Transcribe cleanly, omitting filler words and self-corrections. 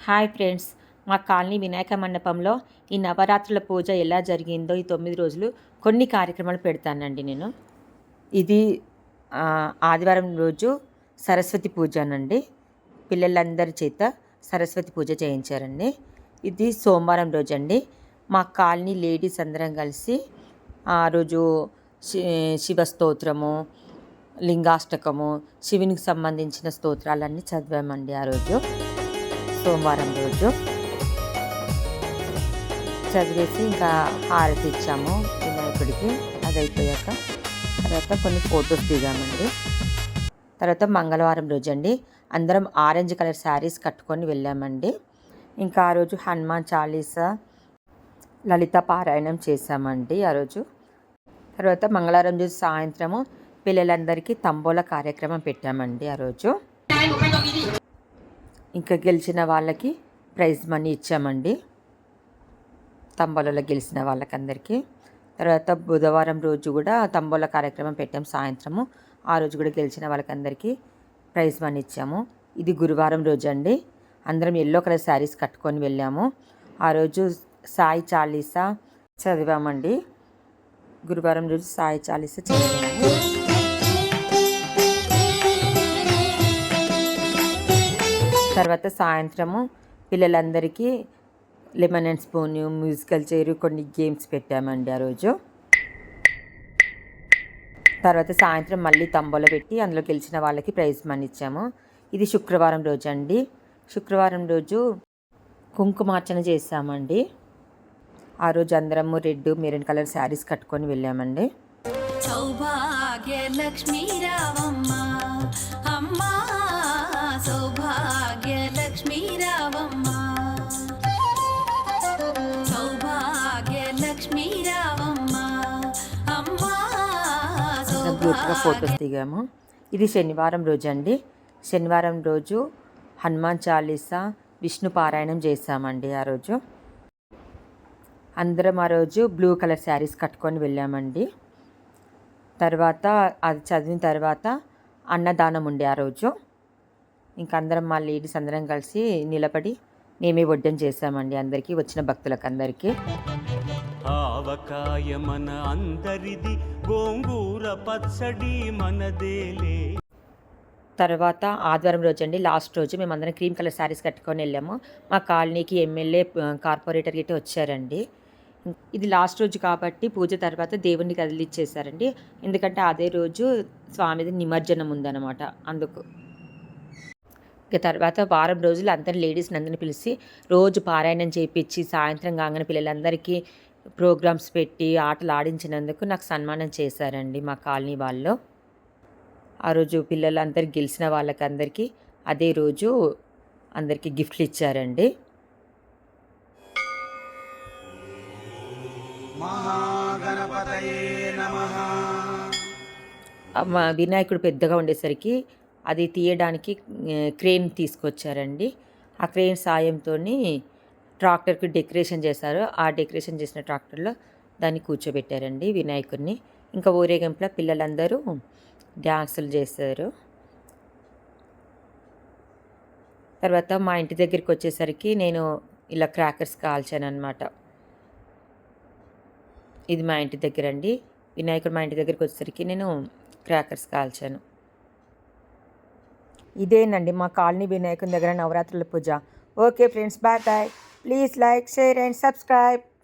Hi friends, మా colony Vinayaka మండపంలో ఈ నవరాత్రుల పూజ ఎలా జరిగిందో ఈ 9 రోజులు కొన్ని కార్యక్రమాలు పెడతానండి నేను. ఇది ఆదివారం రోజు సరస్వతి పూజనండి. పిల్లలందరి చేత సరస్వతి పూజ చేయించారండి. ఇది సోమవారం రోజు అండి. మా కాలనీ లేడీస్ అందరం కలిసి ఆ రోజు శివస్తోత్రము, లింగాష్టకము, శివునికి సంబంధించిన స్తోత్రాలన్నీ చదివామండి. ఆ రోజు సోమవారం రోజు చదివేసి ఇంకా హారతి ఇచ్చాము వినాయకుడికి. అది అయిపోయాక తర్వాత కొన్ని ఫొటోస్ దిగామండి. తర్వాత మంగళవారం రోజు అండి అందరం ఆరెంజ్ కలర్ శారీస్ కట్టుకొని వెళ్ళామండి. ఇంకా ఆ రోజు హనుమాన్ చాలీసా, లలిత పారాయణం చేశామండి ఆ రోజు. తర్వాత మంగళవారం రోజు సాయంత్రము పిల్లలందరికీ తంబోలా కార్యక్రమం పెట్టామండి ఆ రోజు. ఇంకా గెలిచిన వాళ్ళకి ప్రైజ్ మనీ ఇచ్చామండి, తంబోలాలో గెలిచిన వాళ్ళకందరికీ. తర్వాత బుధవారం రోజు కూడా తంబోలా కార్యక్రమం పెట్టాం సాయంత్రము. ఆ రోజు కూడా గెలిచిన వాళ్ళకందరికీ ప్రైజ్ మనీ ఇచ్చాము. ఇది గురువారం రోజు అండి. అందరం ఎల్లో కలర్ శారీస్ కట్టుకొని వెళ్ళాము. ఆ రోజు సాయి చాలీసా చదివామండి. గురువారం రోజు సాయి చాలీసా చదివాము. తర్వాత సాయంత్రము పిల్లలందరికీ lemon and spoon, musical chair, కొన్ని గేమ్స్ పెట్టామండి ఆ రోజు. తర్వాత సాయంత్రం మళ్ళీ తంబోలా పెట్టి అందులో గెలిచిన వాళ్ళకి ప్రైజ్ మనీ ఇచ్చాము. ఇది శుక్రవారం రోజు అండి. శుక్రవారం రోజు కుంకుమార్చన చేసామండి. ఆ రోజు అందరము రెడ్, మెరూన్ కలర్ శారీస్ కట్టుకొని వెళ్ళామండి. సౌభాగ్య లక్ష్మీ రావమ్మ అమ్మ, సౌభాగ్య లక్ష్మీ రావమ్మ, సౌభాగ్య లక్ష్మీ రావమ్మ అమ్మ. గ్రూప్గా ఫొటోస్ దిగాము. ఇది శనివారం రోజు అండి. శనివారం రోజు హనుమాన్ చాలీసా, విష్ణు పారాయణం చేసామండి ఆ రోజు. అందరం ఆ రోజు బ్లూ కలర్ శారీస్ కట్టుకొని వెళ్ళామండి. తర్వాత అది చదివిన తర్వాత అన్నదానం ఉండే ఆ రోజు. ఇంకా అందరం మా లేడీస్ అందరం కలిసి నిలబడి మేమే వడ్డం చేసామండి అందరికీ, వచ్చిన భక్తులకు అందరికీ. ఆవకాయ మన అందరిది, గోంగూర పచ్చడి మనదేలే. తర్వాత ఆదివారం రోజు అండి, లాస్ట్ రోజు మేమందరం క్రీమ్ కలర్ శారీస్ కట్టుకొని వెళ్ళాము. మా కాలనీకి ఎమ్మెల్యే, కార్పొరేటర్ గిట్ట వచ్చారండి. ఇది లాస్ట్ రోజు కాబట్టి పూజ తర్వాత దేవుణ్ణి కదిలిచ్చేసారండి. ఎందుకంటే అదే రోజు స్వామిది నిమజ్జనం ఉందన్నమాట, అందుకు. ఇక తర్వాత వారం రోజులు అందరి లేడీస్ని అందరిని పిలిచి రోజు పారాయణం చేయించి సాయంత్రం కాగానే పిల్లలందరికీ ప్రోగ్రామ్స్ పెట్టి ఆటలు ఆడించినందుకు నాకు సన్మానం చేశారండి మా కాలనీ వాళ్ళు. ఆ రోజు పిల్లలందరికీ గెలిచిన వాళ్ళకందరికీ అదే రోజు అందరికీ గిఫ్ట్లు ఇచ్చారండి. వినాయకుడు పెద్దగా ఉండేసరికి అది తీయడానికి క్రేన్ తీసుకొచ్చారండి. ఆ క్రేన్ సాయంతో ట్రాక్టర్కి డెకరేషన్ చేశారు. ఆ డెకరేషన్ చేసిన ట్రాక్టర్లో దాన్ని కూర్చోబెట్టారండి వినాయకుడిని. ఇంకా ఊరేగింపులో పిల్లలందరూ డ్యాన్సులు చేశారు. తర్వాత మా ఇంటి దగ్గరికి వచ్చేసరికి నేను ఇలా క్రాకర్స్ కాల్చాను అనమాట. ఇది మా ఇంటి దగ్గర అండి. వినాయకుడు మా ఇంటి దగ్గరికి వచ్చేసరికి నేను క్రాకర్స్ కాల్చాను. ఇదేనండి మా కాలనీ వినాయకుని దగ్గర నవరాత్రుల పూజ. Okay friends, bye bye. Please like, share and subscribe.